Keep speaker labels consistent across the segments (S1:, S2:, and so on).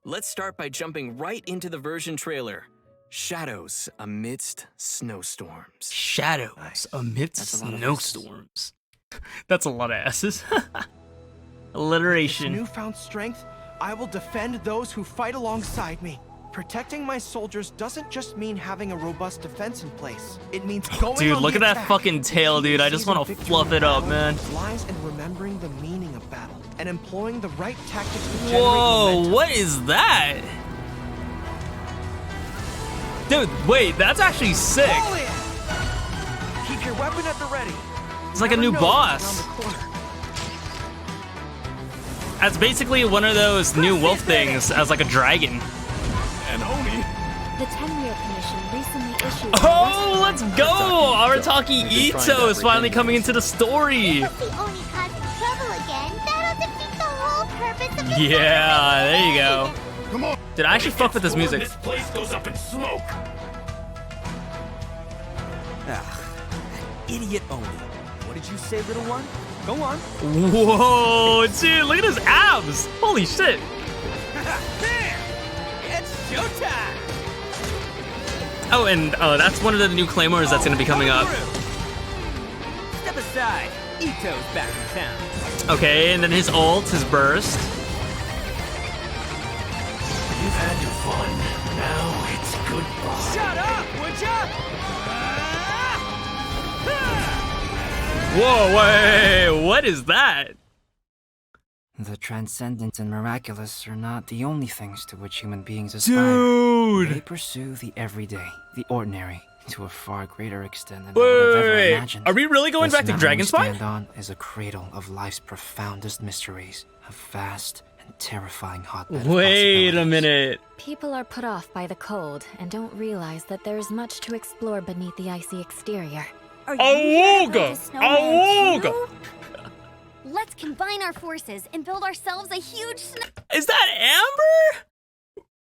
S1: Let's start by jumping right into the version trailer. Shadows Amidst Snowstorms.
S2: Shadows
S1: Nice.
S2: amidst snowstorms. That's a lot of S's. Alliteration.
S3: With newfound strength, I will defend those who fight alongside me. Protecting my soldiers doesn't just mean having a robust defense in place. It means going
S2: Dude,
S3: on
S2: look
S3: the
S2: at that
S3: attack.
S2: fucking tail, dude. I just want to fluff it up, man.
S3: Lies in remembering the meaning of battle and employing the right tactics to generate
S2: Whoa,
S3: momentum.
S2: what is that? Dude, wait, that's actually sick.
S3: All in! Keep your weapon at the ready.
S2: It's like a new
S3: Never know
S2: boss.
S3: what's around the corner.
S2: That's basically one of those new wolf things as like a dragon.
S1: And Oni.
S4: The Tenryou Commission recently issued.
S2: Oh, let's go! Arataki Ito is finally coming into the story.
S5: If the Oni causes trouble again, that'll defeat the whole purpose of the
S2: Yeah, there you go.
S6: Come on.
S2: Dude, I actually fuck with this music.
S6: This place goes up in smoke.
S1: Idiot Oni. What did you say, little one? Go on.
S2: Whoa, dude, look at his abs. Holy shit.
S1: It's showtime!
S2: Oh, and that's one of the new claymores that's going to be coming up.
S1: Step aside. Ito's back in town.
S2: Okay, and then his ult, his burst.
S6: You've had your fun. Now it's goodbye.
S1: Shut up, would ya?
S2: Whoa, wait, what is that?
S7: The transcendent and miraculous are not the only things to which human beings aspire. They
S2: Dude!
S7: pursue the everyday, the ordinary, to a far greater extent than I would have ever
S2: Wait,
S7: imagined.
S2: are we really going
S7: This
S2: back to
S7: mountain we
S2: Dragonspine?
S7: stand on is a cradle of life's profoundest mysteries, a vast and terrifying hotbed of
S2: Wait a
S7: possibilities.
S2: minute.
S4: People are put off by the cold and don't realize that there is much to explore beneath the icy exterior.
S5: Are you here to build
S2: Awooga!
S5: a snowman too?
S2: Awooga!
S5: Let's combine our forces and build ourselves a huge snow.
S2: Is that Amber?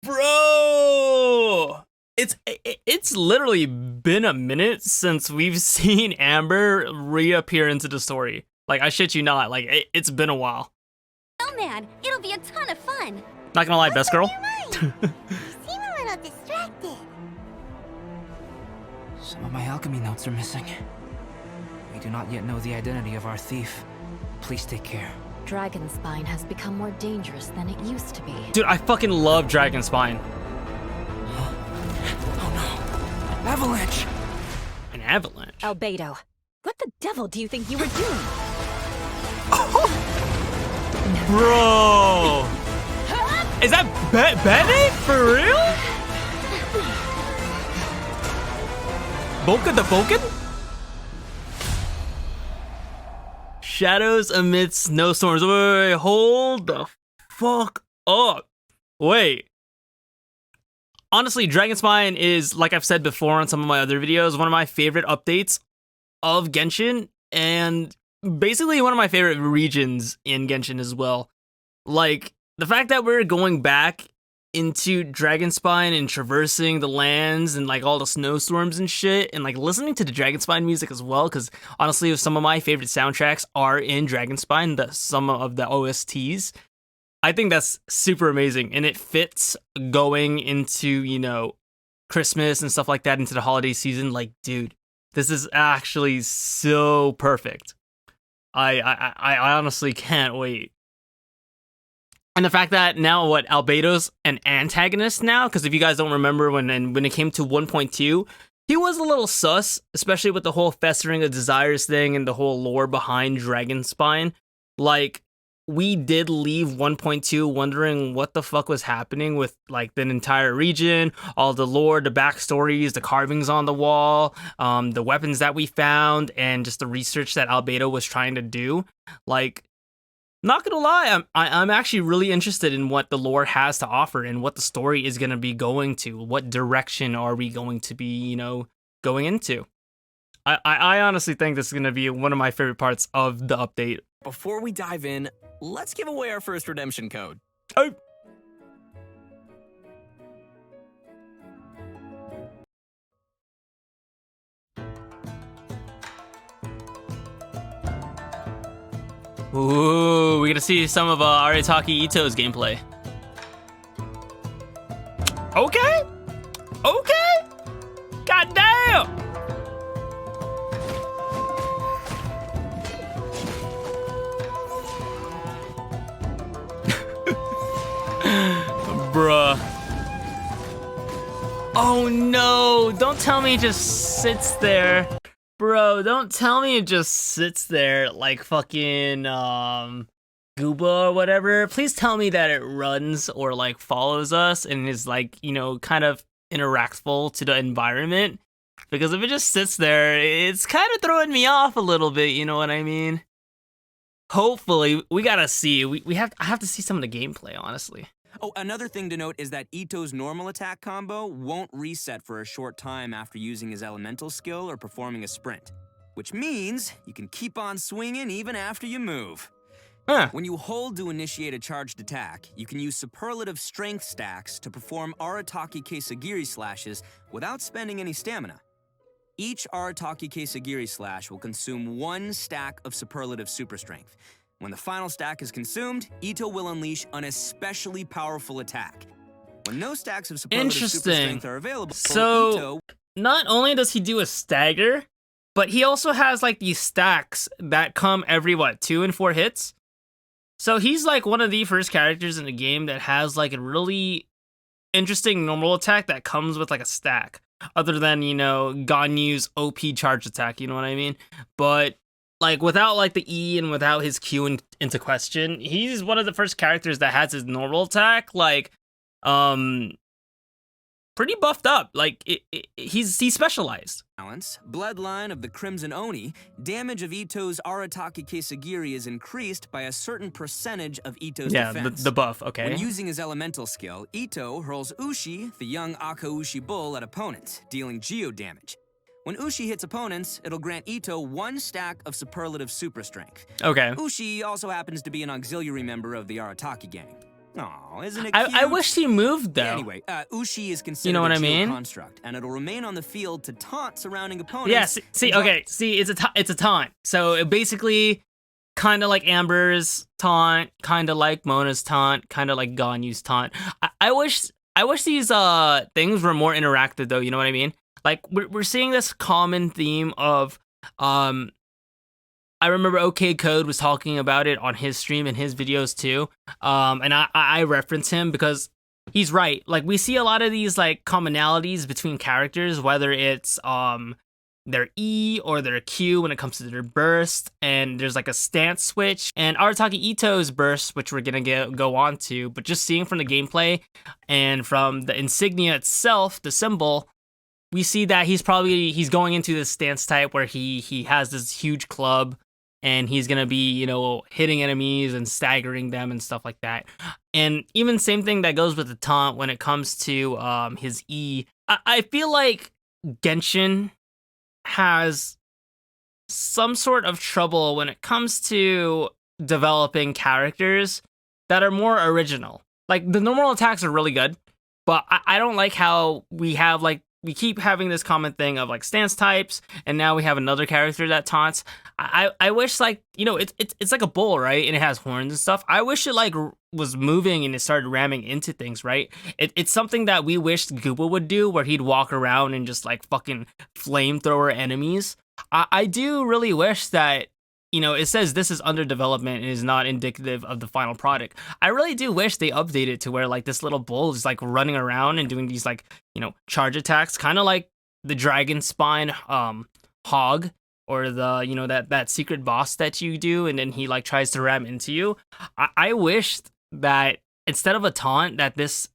S2: Bro! It's literally been a minute since we've seen Amber reappear into the story. Like, I shit you not, like, it's been a while.
S5: Snowman. It'll be a ton of fun.
S2: Not gonna lie, best girl.
S5: You seem a little distracted.
S7: Some of my alchemy notes are missing. We do not yet know the identity of our thief. Please take care.
S4: Dragonspine has become more dangerous than it used to be.
S2: Dude, I fucking love Dragonspine.
S7: Oh no! Avalanche!
S2: An avalanche.
S4: Albedo, what the devil do you think you were doing?
S2: Bro! Is that Bennett? For real? Boka the Boken? Shadows amidst snowstorms. Wait, hold the fuck up. Wait. Honestly, Dragonspine is, like I've said before on some of my other videos, one of my favorite updates of Genshin, and basically one of my favorite regions in Genshin as well. Like, the fact that we're going back into Dragonspine and traversing the lands and like all the snowstorms and shit, and like listening to the Dragonspine music as well, because honestly some of my favorite soundtracks are in Dragonspine, some of the OSTs. I think that's super amazing, and it fits going into, you know, Christmas and stuff like that, into the holiday season. Like, dude, this is actually so perfect. I honestly can't wait. And the fact that now, what, Albedo's an antagonist now? Because if you guys don't remember, when it came to 1.2, he was a little sus, especially with the whole Festering of Desires thing and the whole lore behind Dragonspine. Like, we did leave 1.2 wondering what the fuck was happening with, like, the entire region, all the lore, the backstories, the carvings on the wall, the weapons that we found, and just the research that Albedo was trying to do. Like, not gonna lie, I'm actually really interested in what the lore has to offer and what the story is gonna be going to. What direction are we going to be, you know, going into? I honestly think this is gonna be one of my favorite parts of the update.
S1: Before we dive in, let's give away our first redemption code.
S2: Oh. Ooh, we're gonna see some of Arataki Ito's gameplay. Okay. Okay. God damn. Bruh. Oh no, don't tell me it just sits there. Bro, don't tell me it just sits there like fucking Gooba or whatever. Please tell me that it runs or like follows us and is like, you know, kind of interactful to the environment. Because if it just sits there, it's kind of throwing me off a little bit, you know what I mean? Hopefully, we gotta see. I have to see some of the gameplay, honestly.
S1: Oh, another thing to note is that Ito's normal attack combo won't reset for a short time after using his elemental skill or performing a sprint, which means you can keep on swinging even after you move.
S2: Huh.
S1: When you hold to initiate a charged attack, you can use superlative strength stacks to perform Arataki Keisagiri slashes without spending any stamina. Each Arataki Keisagiri slash will consume 1 stack of superlative super strength. When the final stack is consumed, Ito will unleash an especially powerful attack. When no stacks of superlative super strength are available,
S2: so
S1: Ito...
S2: not only does he do a stagger, but he also has like these stacks that come every 2 and 4 hits. So he's like one of the first characters in the game that has like a really interesting normal attack that comes with like a stack. Other than, you know, Ganyu's OP charge attack, you know what I mean? But like without like the E and without his Q into question, he's one of the first characters that has his normal attack like pretty buffed up. Like he's specialized.
S1: Bloodline of the Crimson Oni, damage of Ito's Arataki Keisagiri is increased by a certain percentage of Ito's defense.
S2: Yeah, the buff, okay.
S1: When using his elemental skill, Ito hurls Ushi, the young Akaushi bull, at opponents, dealing geo damage. When Ushi hits opponents, it'll grant Ito 1 stack of superlative super strength.
S2: Okay.
S1: Ushi also happens to be an auxiliary member of the Arataki gang. Aw, isn't it cute?
S2: I wish he moved though.
S1: Yeah, anyway, Ushi is considered
S2: you know what
S1: a
S2: I mean?
S1: construct, and it'll remain on the field to taunt surrounding opponents.
S2: Yeah, it's a taunt. So it basically kind of like Amber's taunt, kind of like Mona's taunt, kind of like Ganyu's taunt. I wish these things were more interactive though, you know what I mean? Like we're seeing this common theme of I remember OK Code was talking about it on his stream and his videos too. And I reference him because he's right. Like we see a lot of these like commonalities between characters, whether it's their E or their Q when it comes to their burst, and there's like a stance switch. And Arataki Ito's burst, which we're gonna go on to, but just seeing from the gameplay and from the insignia itself, the symbol, we see that he's going into this stance type where he has this huge club. And he's going to be, you know, hitting enemies and staggering them and stuff like that. And even same thing that goes with the taunt when it comes to his E. I feel like Genshin has some sort of trouble when it comes to developing characters that are more original. Like, the normal attacks are really good, but I don't like how we keep having this common thing of like stance types, and now we have another character that taunts. I wish, like, you know, it's like a bull, right? And it has horns and stuff. I wish it like was moving and it started ramming into things, right? It's something that we wished Gooba would do, where he'd walk around and just like fucking flamethrower enemies. I do really wish that, you know, it says this is under development and is not indicative of the final product. I really do wish they updated to where like this little bull is like running around and doing these like, you know, charge attacks, kind of like the dragon spine hog, or the, you know, that secret boss that you do and then he like tries to ram into you. I wished that instead of a taunt, that this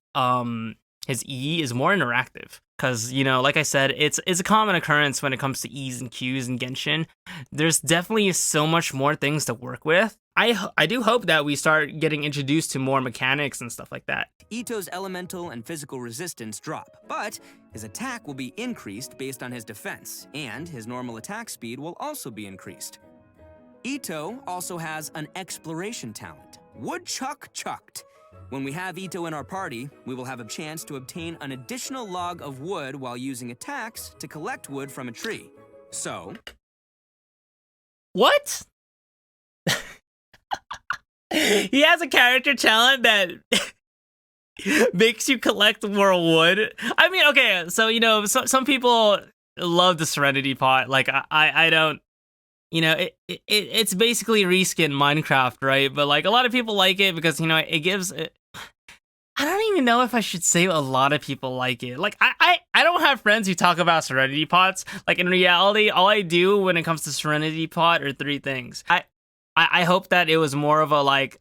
S2: his E is more interactive. Because, you know, like I said, it's a common occurrence when it comes to E's and Q's in Genshin. There's definitely so much more things to work with. I do hope that we start getting introduced to more mechanics and stuff like that.
S1: Ito's elemental and physical resistance drop, but his attack will be increased based on his defense, and his normal attack speed will also be increased. Ito also has an exploration talent, Woodchuck Chucked. When we have Ito in our party, we will have a chance to obtain an additional log of wood while using attacks to collect wood from a tree. So...
S2: What? He has a character talent that makes you collect more wood. I mean, okay, so some people love the Serenity Pot. Like I don't. It's basically reskin Minecraft, right? But like a lot of people like it because it gives. I don't even know if I should say a lot of people like it. Like I don't have friends who talk about Serenity Pots. Like in reality, all I do when it comes to Serenity Pot are three things. I hope that it was more of a like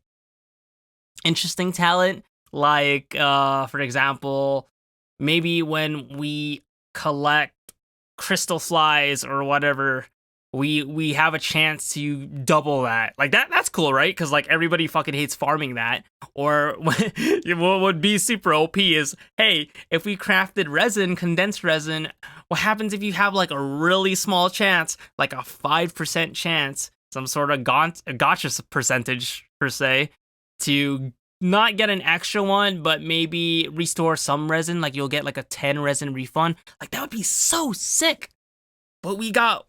S2: interesting talent. Like for example, maybe when we collect crystal flies or whatever, we have a chance to double that. Like that's cool, right? Because like everybody fucking hates farming that. Or what would be super OP is, hey, if we crafted resin, condensed resin, what happens if you have like a really small chance, like a 5% chance, some sort of gotcha percentage per se, to not get an extra one, but maybe restore some resin, like you'll get like a 10 resin refund. Like that would be so sick. But we got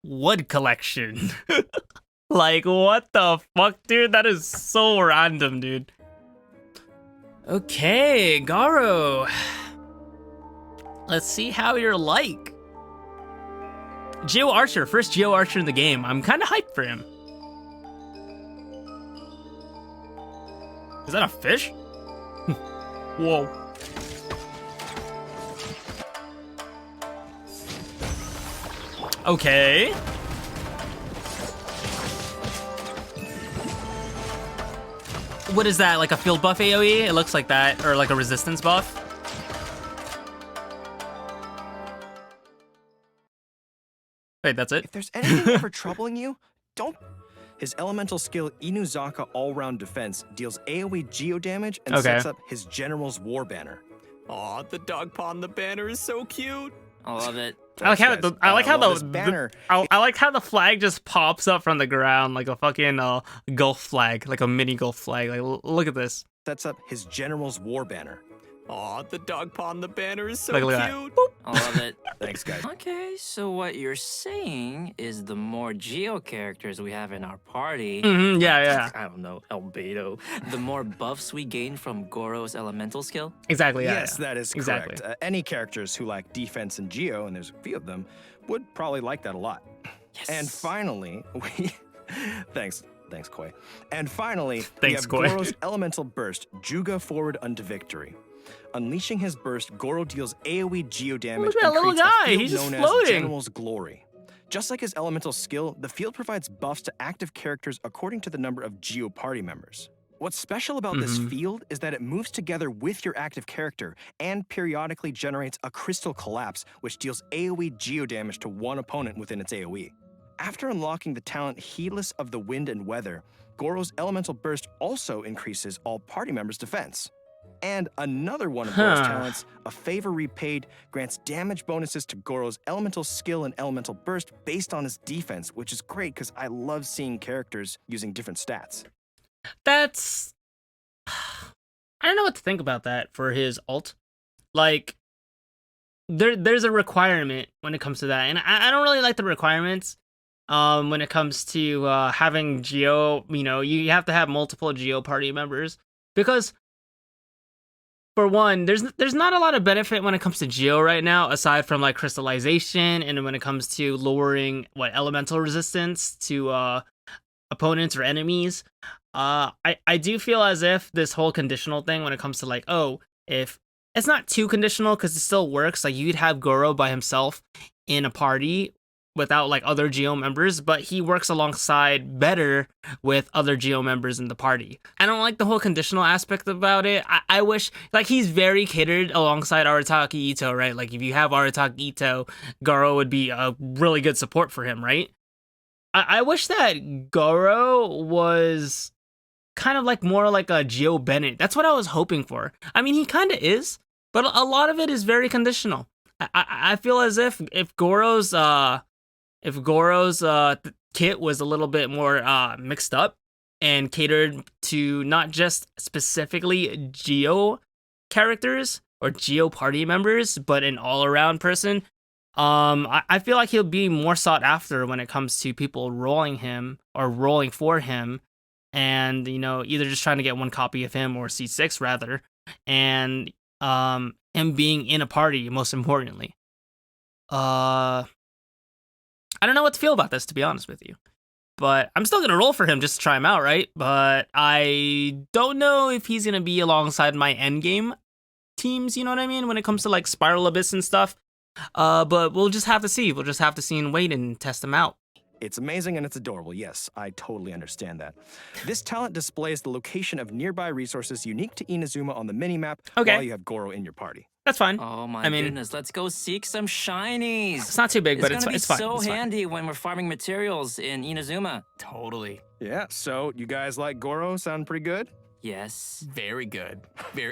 S2: wood collection. Like what the fuck, dude? That is so random, dude. Okay, Garo. Let's see how you're like. Geo Archer, first Geo Archer in the game. I'm kind of hyped for him. Is that a fish? Whoa. Okay. What is that, like a field buff AoE? It looks like that, or like a resistance buff. Wait, that's it?
S3: If there's anything ever troubling you, don't... His elemental skill Inuzaka All-Round Defense deals AoE geo damage and sets up his General's War Banner.
S6: Aw, the dog paw on the banner is so cute. I love it.
S2: I like how the
S3: banner.
S2: I like how the flag just pops up from the ground like a fucking Gulf flag, like a mini Gulf flag. Like look at this.
S3: Sets up his General's War Banner.
S6: Aw, the dog paw on the banner is so
S2: Look at
S6: cute.
S8: I love it.
S3: Thanks, guys.
S8: Okay, so what you're saying is the more Geo characters we have in our party,
S2: Yeah.
S8: I don't know, Albedo, the more buffs we gain from Goro's elemental skill?
S2: Exactly. Yeah,
S3: Yes, that is
S2: exactly.
S3: correct. Any characters who lack defense and geo, and there's a few of them, would probably like that a lot.
S8: Yes.
S3: And finally, we... Thanks, Koi. And finally, we
S2: Thanks,
S3: have
S2: Koi.
S3: Goro's elemental burst, Juga Forward unto Victory. Unleashing his burst, Goro deals AoE geo damage
S2: Look at that
S3: and
S2: little
S3: creates
S2: guy,
S3: a field
S2: he's just
S3: known
S2: floating.
S3: as General's Glory. Just like his elemental skill, the field provides buffs to active characters according to the number of Geo party members. What's special about this field is that it moves together with your active character and periodically generates a Crystal Collapse, which deals AoE geo damage to one opponent within its AoE. After unlocking the talent Heedless of the Wind and Weather, Goro's elemental burst also increases all party members' defense. And another one of Goro's talents, A Favor Repaid, grants damage bonuses to Goro's elemental skill and elemental burst based on his defense, which is great because I love seeing characters using different stats.
S2: That's... I don't know what to think about that for his ult. Like, there's a requirement when it comes to that, and I don't really like the requirements. When it comes to having Geo, you have to have multiple Geo party members because, for one, there's not a lot of benefit when it comes to Geo right now, aside from like crystallization, and when it comes to lowering elemental resistance to opponents or enemies. I do feel as if this whole conditional thing, when it comes to like, if it's not too conditional because it still works, like you'd have Goro by himself in a party without like other Geo members, but he works alongside better with other Geo members in the party. I don't like the whole conditional aspect about it. I wish, like, he's very catered alongside Arataki Ito, right? Like if you have Arataki Ito, Goro would be a really good support for him, right? I wish that Goro was kind of like more like a Geo Bennett. That's what I was hoping for. I mean, he kind of is, but a lot of it is very conditional. I feel as if Goro's kit was a little bit more mixed up and catered to not just specifically Geo characters or Geo party members, but an all-around person, I feel like he'll be more sought after when it comes to people rolling him or rolling for him, and either just trying to get one copy of him or C6 rather, and him being in a party, most importantly. I don't know what to feel about this, to be honest with you. But I'm still going to roll for him just to try him out, right? But I don't know if he's going to be alongside my endgame teams, you know what I mean? When it comes to like Spiral Abyss and stuff. But we'll just have to see. We'll just have to see and wait and test him out.
S3: It's amazing and it's adorable, yes, I totally understand that. This talent displays the location of nearby resources unique to Inazuma on the minimap while you have Goro in your party.
S2: That's fine.
S8: Oh my goodness, let's go seek some shinies.
S2: It's not too big, but it's fine.
S8: It's gonna be so handy when we're farming materials in Inazuma.
S1: Totally.
S3: Yeah, so you guys like Goro? Sound pretty good?
S8: Yes.
S1: Very good.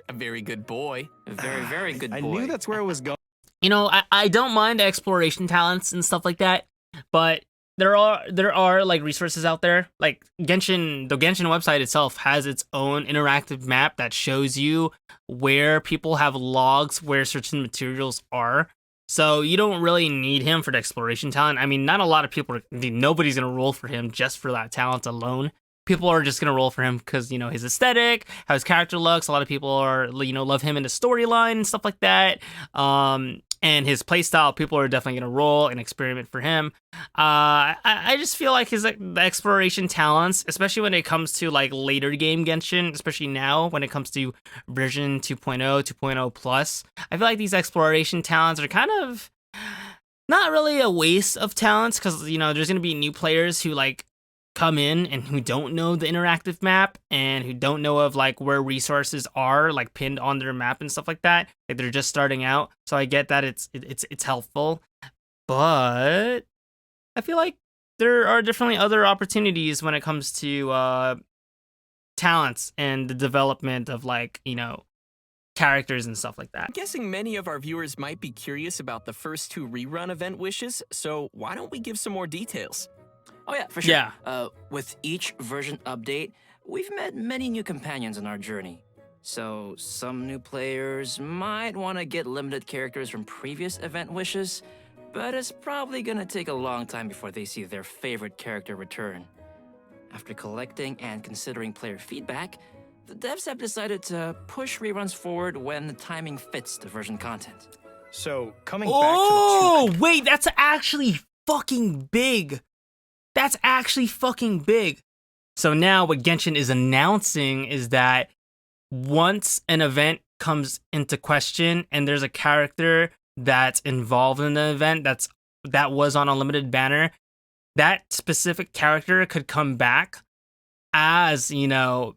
S1: A very good boy.
S8: A very, very good boy.
S3: I knew that's where it was going.
S2: You know, I don't mind the exploration talents and stuff like that, but there are like resources out there. Like the Genshin website itself has its own interactive map that shows you where people have logs where certain materials are. So you don't really need him for the exploration talent. I mean, not a lot of people, nobody's going to roll for him just for that talent alone. People are just going to roll for him because, you know, his aesthetic, how his character looks. A lot of people are, you know, love him in the storyline and stuff like that. And his playstyle, people are definitely going to roll and experiment for him. I just feel like the exploration talents, especially when it comes to like later game Genshin, especially now when it comes to version 2.0, 2.0 plus, I feel like these exploration talents are kind of not really a waste of talents because, you know, there's going to be new players who like come in and who don't know the interactive map and who don't know of like where resources are like pinned on their map and stuff like that. Like they're just starting out, so I get that it's helpful, but I feel like there are definitely other opportunities when it comes to talents and the development of like, you know, characters and stuff like that.
S9: I'm guessing many of our viewers might be curious about the first 2 rerun event wishes, so why don't we give some more details?
S8: Oh yeah, for sure.
S2: Yeah.
S8: With each version update, we've met many new companions on our journey. So some new players might want to get limited characters from previous event wishes, but it's probably gonna take a long time before they see their favorite character return. After collecting and considering player feedback, the devs have decided to push reruns forward when the timing fits the version content.
S3: So coming back to the 2...
S2: wait, that's actually fucking big. That's actually fucking big. So now what Genshin is announcing is that once an event comes into question and there's a character that's involved in the event that was on a limited banner, that specific character could come back as, you know,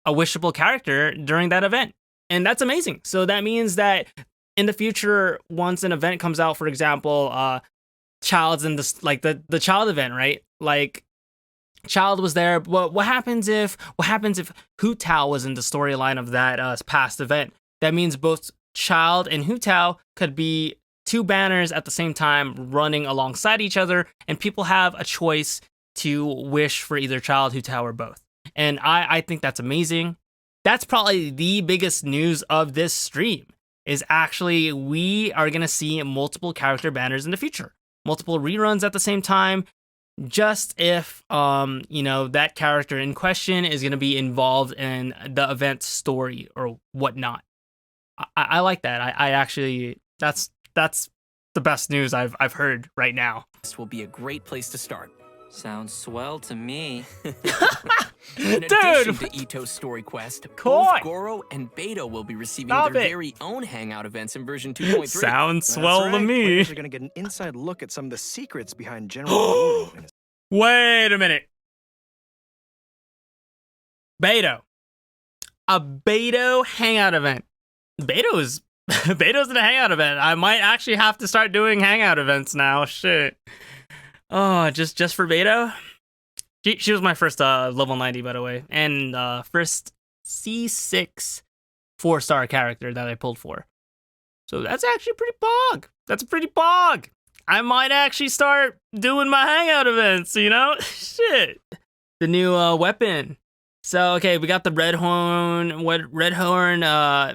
S2: a wishable character during that event. And that's amazing. So that means that in the future, once an event comes out, for example, Child's in this, like the Child event, right? Like Child was there. What happens if Hu Tao was in the storyline of that past event? That means both Child and Hu Tao could be 2 banners at the same time running alongside each other, and people have a choice to wish for either Child, Hu Tao, or both. And I think that's amazing. That's probably the biggest news of this stream, is actually we are going to see multiple character banners in the future. Multiple reruns at the same time, just if you know, that character in question is going to be involved in the event story or whatnot. I like that. I actually, that's the best news I've heard right now.
S9: This will be a great place to start.
S8: Sounds swell to me.
S9: In addition to Ito's story quest, both Goro and Beto will be receiving their very own hangout events in version 2.3.
S2: Sounds swell to me.
S3: Players are going to get an inside look at some of the secrets behind General Goro.
S2: Wait a minute. Beto. A Beto hangout event. Beto's in a hangout event. I might actually have to start doing hangout events now. Shit. Oh, just for Beto? She was my first level 90, by the way, and first C6 4-star character that I pulled for. So that's actually pretty pog. That's pretty pog. I might actually start doing my hangout events, you know? Shit. The new weapon. So, okay, we got the Red Horn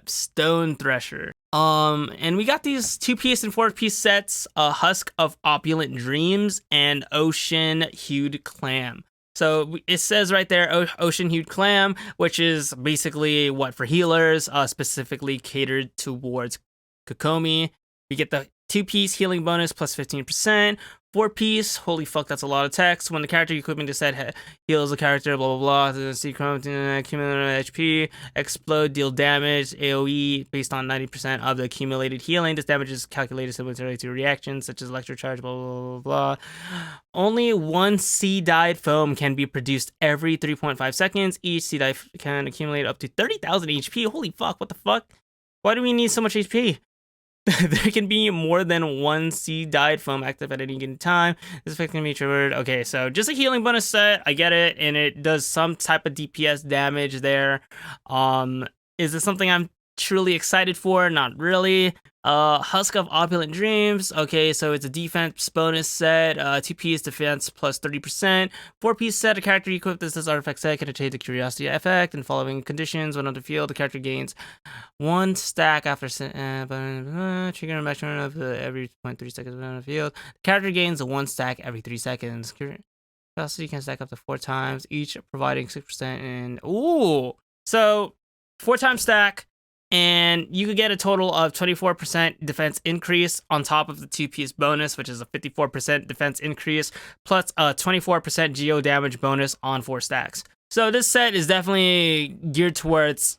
S2: Stone Thresher. And we got these 2-piece and 4-piece sets, Husk of Opulent Dreams and Ocean Hued Clam. So it says right there, Ocean Hued Clam, which is basically what for healers, specifically catered towards Kokomi. We get the 2-piece healing bonus plus 15%. 4-piece, holy fuck, that's a lot of text. When the character equipment is set, heals the character, blah blah blah. Cumulative HP, explode, deal damage, AoE based on 90% of the accumulated healing. This damage is calculated similarly to reactions such as electrocharge, blah blah blah blah. Only one sea-dyed foam can be produced every 3.5 seconds. Each sea-dye can accumulate up to 30,000 HP. Holy fuck, what the fuck? Why do we need so much HP? There can be more than one sea-dyed foam active at any given time. This effect can be triggered. Okay, so just a healing bonus set. I get it, and it does some type of DPS damage there. Is this something I'm truly excited for? Not really. Husk of Opulent Dreams. Okay, so it's a defense bonus set. 2-piece defense plus 30%. 4-piece set. A character equipped with this artifact set can achieve the Curiosity effect. In following conditions, when on the field, the character gains 1 stack after trigger a maximum of every 0.3 seconds on the field. The character gains 1 stack every 3 seconds. Curiosity can stack up to 4 times, each providing 6% in. Ooh! So 4 times stack. And you could get a total of 24% defense increase on top of the 2-piece bonus, which is a 54% defense increase, plus a 24% geo damage bonus on 4 stacks. So this set is definitely geared towards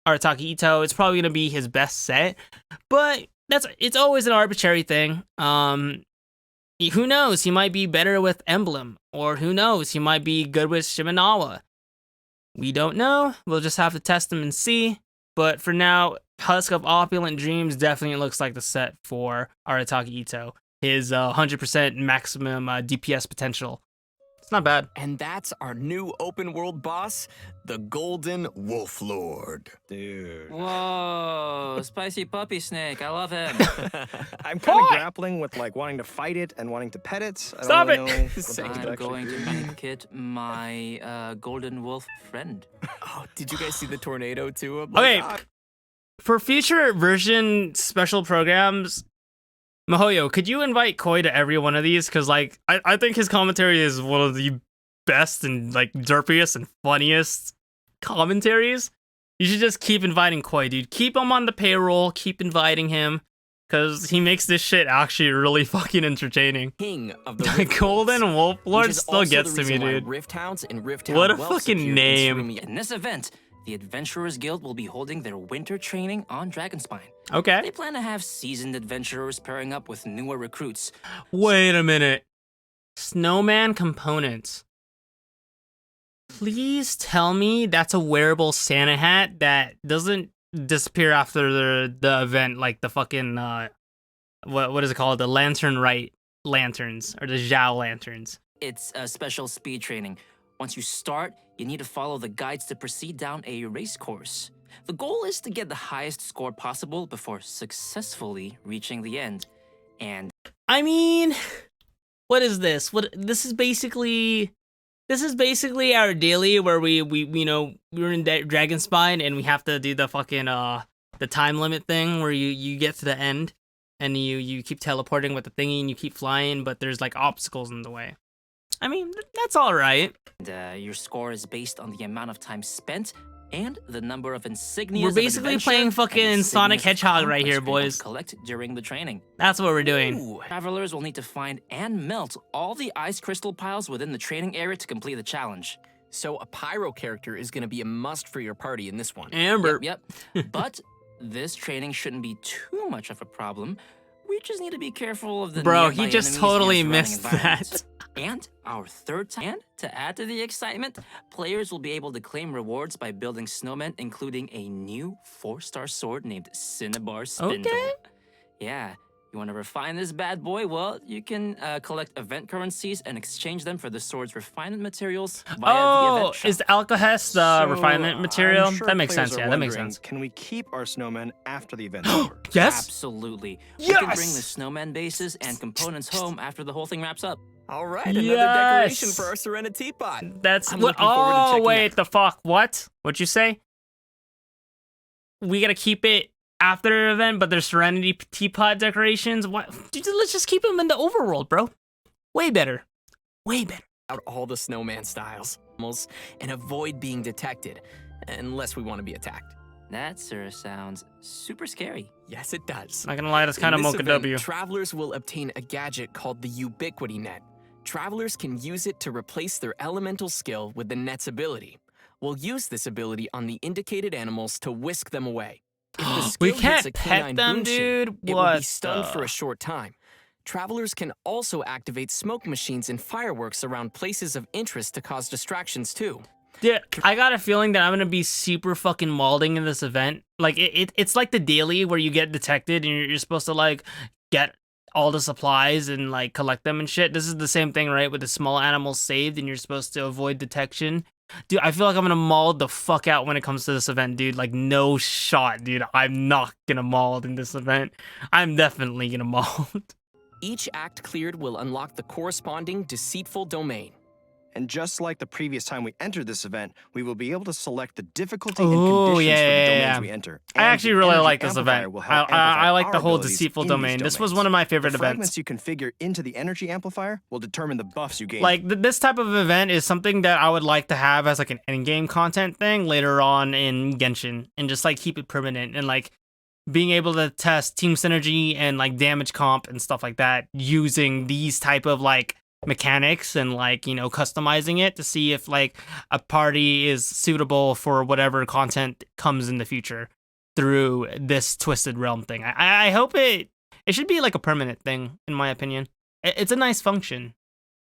S2: Arataki Ito. It's probably going to be his best set, but it's always an arbitrary thing. Who knows? He might be better with Emblem, or who knows? He might be good with Shimenawa. We don't know. We'll just have to test him and see. But for now, Husk of Opulent Dreams definitely looks like the set for Arataki Ito. His 100% maximum DPS potential. It's not bad.
S9: And that's our new open world boss, the Golden Wolf Lord.
S3: Dude.
S8: Whoa, spicy puppy snake. I love him.
S3: I'm kind of grappling with like wanting to fight it and wanting to pet it. I
S2: Stop
S3: don't really
S2: it.
S3: know what to
S8: I'm
S3: actually
S8: going
S3: do.
S8: to make it my golden wolf friend.
S9: Oh, did you guys see the tornado too?
S2: Okay, for future version special programs, Mihoyo, could you invite Koi to every one of these? Because, like, I think his commentary is one of the best and, like, derpiest and funniest commentaries. You should just keep inviting Koi, dude. Keep him on the payroll. Keep inviting him. Because he makes this shit actually really fucking entertaining.
S9: King of the
S2: The Golden Wolf Lord still gets to me, dude.
S9: Rift Hounds and Rift
S2: What a
S9: Hound
S2: fucking name.
S8: In this event, the Adventurers Guild will be holding their winter training on Dragonspine.
S2: Okay.
S8: They plan to have seasoned adventurers pairing up with newer recruits.
S2: Wait a minute. Snowman components. Please tell me that's a wearable Santa hat that doesn't disappear after the event, like the fucking what is it called? The Lantern Right lanterns, or the Zhao lanterns.
S8: It's a special speed training. Once you start, you need to follow the guides to proceed down a race course. The goal is to get the highest score possible before successfully reaching the end. And
S2: I mean, what is this? This is basically our daily where we you know, we're in Dragonspine and we have to do the fucking the time limit thing where you get to the end and you keep teleporting with the thingy and you keep flying, but there's like obstacles in the way. I mean, that's all right.
S8: Your score is based on the amount of time spent and the number of insignias.
S2: We're basically playing fucking Sonic Hedgehog right here, boys.
S8: Collect during the training.
S2: That's what we're doing.
S8: Ooh. Travelers will need to find and melt all the ice crystal piles within the training area to complete the challenge.
S9: So a pyro character is going to be a must for your party in this one.
S2: Amber.
S8: Yep. But this training shouldn't be too much of a problem. We just need to be careful of the
S2: Bro,
S8: nearby
S2: he just
S8: enemies
S2: totally
S8: and
S2: missed
S8: surrounding
S2: that.
S8: environments. And our third time, and to add to the excitement, players will be able to claim rewards by building snowmen, including a new 4-star sword named Cinnabar Spindle.
S2: Okay.
S8: Yeah. You want to refine this bad boy? Well, you can collect event currencies and exchange them for the sword's refinement materials via the event shop.
S2: Is the Alcohest the refinement material?
S3: I'm sure
S2: that makes
S3: players
S2: sense.
S3: are
S2: Yeah, that makes
S3: wondering,
S2: sense.
S3: Can we keep our snowmen after the event's over?
S2: Yes.
S8: Absolutely.
S2: Yes!
S8: We can bring the snowman bases and components home after the whole thing wraps up.
S9: All right, another
S2: Yes!
S9: decoration for our Serena teapot.
S2: That's
S9: I'm
S2: what.
S9: looking forward to
S2: Oh
S9: checking
S2: wait,
S9: out.
S2: the fuck? What? What'd you say? We gotta keep it after the event, but there's Serenity teapot decorations. What? Dude, let's just keep them in the overworld, bro. Way better. Way better.
S9: out all the snowman styles and avoid being detected, unless we want to be attacked.
S8: That, sir, sounds super scary.
S9: Yes, it does.
S2: Not gonna lie, that's kind of
S9: In this
S2: Mocha
S9: event,
S2: W.
S9: travelers will obtain a gadget called the Ubiquity Net. Travelers can use it to replace their elemental skill with the net's ability. We'll use this ability on the indicated animals to whisk them away. If the skill
S2: We
S9: hits
S2: can't
S9: a
S2: pet
S9: canine
S2: them,
S9: Boonshin,
S2: dude.
S9: it will be
S2: What
S9: stunned
S2: the-
S9: for a short time. Travelers can also activate smoke machines and fireworks around places of interest to cause distractions too.
S2: Dude, I got a feeling that I'm gonna be super fucking malding in this event. Like it's like the daily where you get detected and you're supposed to like get all the supplies and like collect them and shit. This is the same thing, right? With the small animals saved and you're supposed to avoid detection. Dude, I feel like I'm gonna maul the fuck out when it comes to this event, dude. Like, no shot, dude. I'm not gonna maul in this event. I'm definitely gonna maul.
S9: Each act cleared will unlock the corresponding deceitful domain.
S3: And just like the previous time we entered this event, we will be able to select the difficulty and
S2: Oh,
S3: conditions
S2: yeah,
S3: for the
S2: yeah,
S3: domains
S2: yeah.
S3: we enter.
S2: I
S3: And
S2: actually
S3: the
S2: really
S3: energy
S2: like this
S3: amplifier
S2: event.
S3: will help
S2: I
S3: amplify
S2: like
S3: our
S2: the whole
S3: abilities
S2: deceitful
S3: in these
S2: domain. This was
S3: domains.
S2: one of my favorite
S3: The
S2: events.
S3: fragments you configure into the energy amplifier will determine the buffs you gain.
S2: Like, this type of event is something that I would like to have as like an endgame content thing later on in Genshin, and just like keep it permanent, and like being able to test team synergy and like damage comp and stuff like that using these type of like mechanics and like, you know, customizing it to see if like a party is suitable for whatever content comes in the future through this Twisted Realm thing. I hope it should be like a permanent thing, in my opinion. It's a nice function.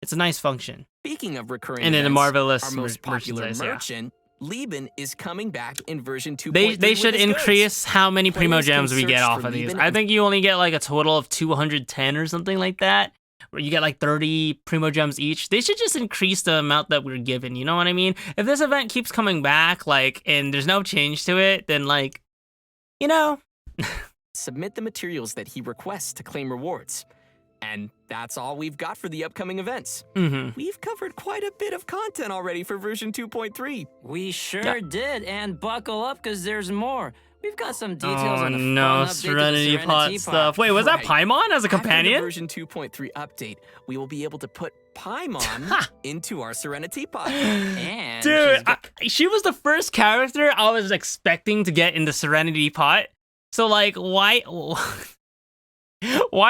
S2: It's a nice function.
S9: Speaking of recurring
S2: And then the
S9: events,
S2: marvelous
S9: our most popular
S2: merchandise, yeah.
S9: merchant, Lieben, is coming back in version 2.3.
S2: They should
S9: with his
S2: increase
S9: goods.
S2: how many primo
S9: Players can
S2: gems we get
S9: search
S2: off
S9: for
S2: of these.
S9: Lieben
S2: I
S9: and
S2: think you only get like a total of 210 or something like that, where you get like 30 primo gems each. They should just increase the amount that we're given, you know what I mean? If this event keeps coming back, like, and there's no change to it, then like, you know.
S9: Submit the materials that he requests to claim rewards. And that's all we've got for the upcoming events. We've covered quite a bit of content already for version 2.3.
S8: We sure did, and buckle up because there's more. We've got some details
S2: Oh
S8: on the
S2: no,
S8: fun update to the
S2: Serenity Pot stuff. Wait, was that
S9: Right.
S2: Paimon as a
S9: After the
S2: companion?
S9: version 2.3 update, we will be able to put Paimon into our Serenity Pot. And
S2: Dude,
S9: she's got-
S2: she was the first character I was expecting to get in the Serenity Pot. So like, why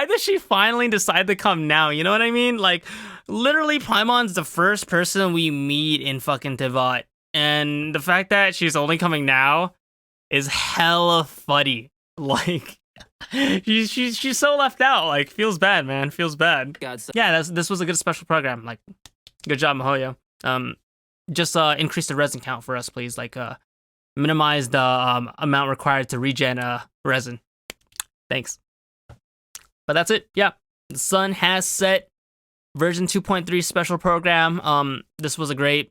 S2: does she finally decide to come now? You know what I mean? Like, literally, Paimon's the first person we meet in fucking Tivat. And the fact that she's only coming now is hella funny. Like, she's so left out. Like, feels bad, man. Feels bad. Yeah, this was a good special program. Like, good job, Mihoyo. Just increase the resin count for us, please. Like, minimize the amount required to regen resin. Thanks. But that's it. Yeah, the sun has set. Version 2.3 special program. This was a great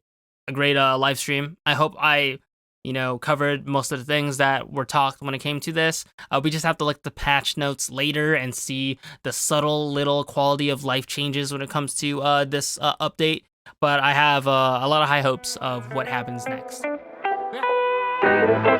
S2: live stream. I hope I, covered most of the things that were talked when it came to this. We just have to look at the patch notes later and see the subtle little quality of life changes when it comes to this update. But I have a lot of high hopes of what happens next. Yeah.